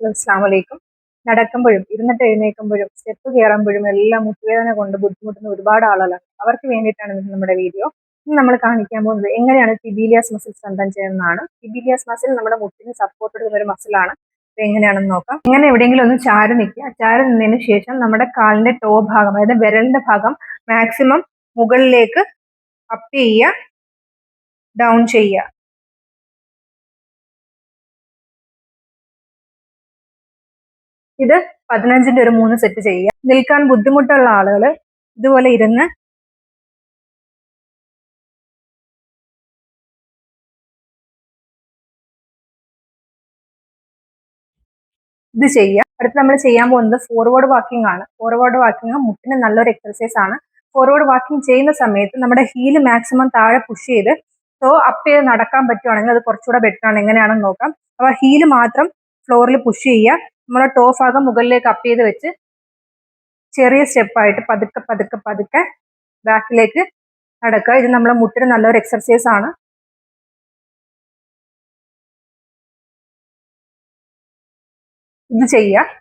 അസ്സലാമു അലൈക്കും. നടക്കുമ്പോഴും ഇരുന്നിട്ട് എഴുന്നേൽക്കുമ്പോഴും സ്റ്റെപ്പ് കയറുമ്പോഴും എല്ലാം മുട്ടുവേദന കൊണ്ട് ബുദ്ധിമുട്ടുന്ന ഒരുപാട് ആളുകളാണ്. അവർക്ക് വേണ്ടിയിട്ടാണ് ഇന്ന് നമ്മുടെ വീഡിയോ. ഇന്ന് നമ്മൾ കാണിക്കാൻ പോകുന്നത് എങ്ങനെയാണ് തിബീലിയാസ് മസിൽ സ്ട്രെങ്തൻ ചെയ്യുന്നതാണ്. തിബീലിയാസ് മസിൽ നമ്മുടെ മുട്ടിന് സപ്പോർട്ട് എടുക്കുന്ന ഒരു മസിലാണ്. ഇത് എങ്ങനെയാണെന്ന് നോക്കാം. ഇങ്ങനെ എവിടെയെങ്കിലും ഒന്ന് ചാരി നിൽക്കുക. ചാരി നിന്നതിന് ശേഷം നമ്മുടെ കാലിന്റെ ടോ ഭാഗം, അതായത് വിരലിന്റെ ഭാഗം മാക്സിമം മുകളിലേക്ക് അപ്പ് ചെയ്യുക, ഡൗൺ ചെയ്യുക. ഇത് 15ന്റെ ഒരു 3 സെറ്റ് ചെയ്യുക. നിൽക്കാൻ ബുദ്ധിമുട്ടുള്ള ആളുകൾ ഇതുപോലെ ഇരുന്ന് ഇത് ചെയ്യുക. അടുത്ത് നമ്മൾ ചെയ്യാൻ പോകുന്നത് ഫോർവേഡ് വാക്കിംഗ് ആണ്. ഫോർവേഡ് വാക്കിംഗ് മുട്ടിന് നല്ലൊരു എക്സർസൈസ് ആണ്. ഫോർവേഡ് വാക്കിംഗ് ചെയ്യുന്ന സമയത്ത് നമ്മുടെ ഹീല് മാക്സിമം താഴെ പുഷ് ചെയ്ത് അപ്പ് ചെയ്ത് നടക്കാൻ പറ്റുവാണെങ്കിൽ അത് കുറച്ചുകൂടെ ബെറ്റർ ആണ്. എങ്ങനെയാണെന്ന് നോക്കാം. അപ്പോൾ ഹീല് മാത്രം ഫ്ലോറിൽ പുഷ് ചെയ്യുക. നമ്മുടെ ടോ ഭാഗം മുകളിലേക്ക് അപ്പ് ചെയ്ത് വെച്ച് ചെറിയ സ്റ്റെപ്പായിട്ട് പതുക്കെ പതുക്കെ പതുക്കെ ബാക്കിലേക്ക് നടക്കുക. ഇത് നമ്മുടെ മുട്ടിന് നല്ലൊരു എക്സർസൈസ് ആണ്. ഇത് ചെയ്യുക.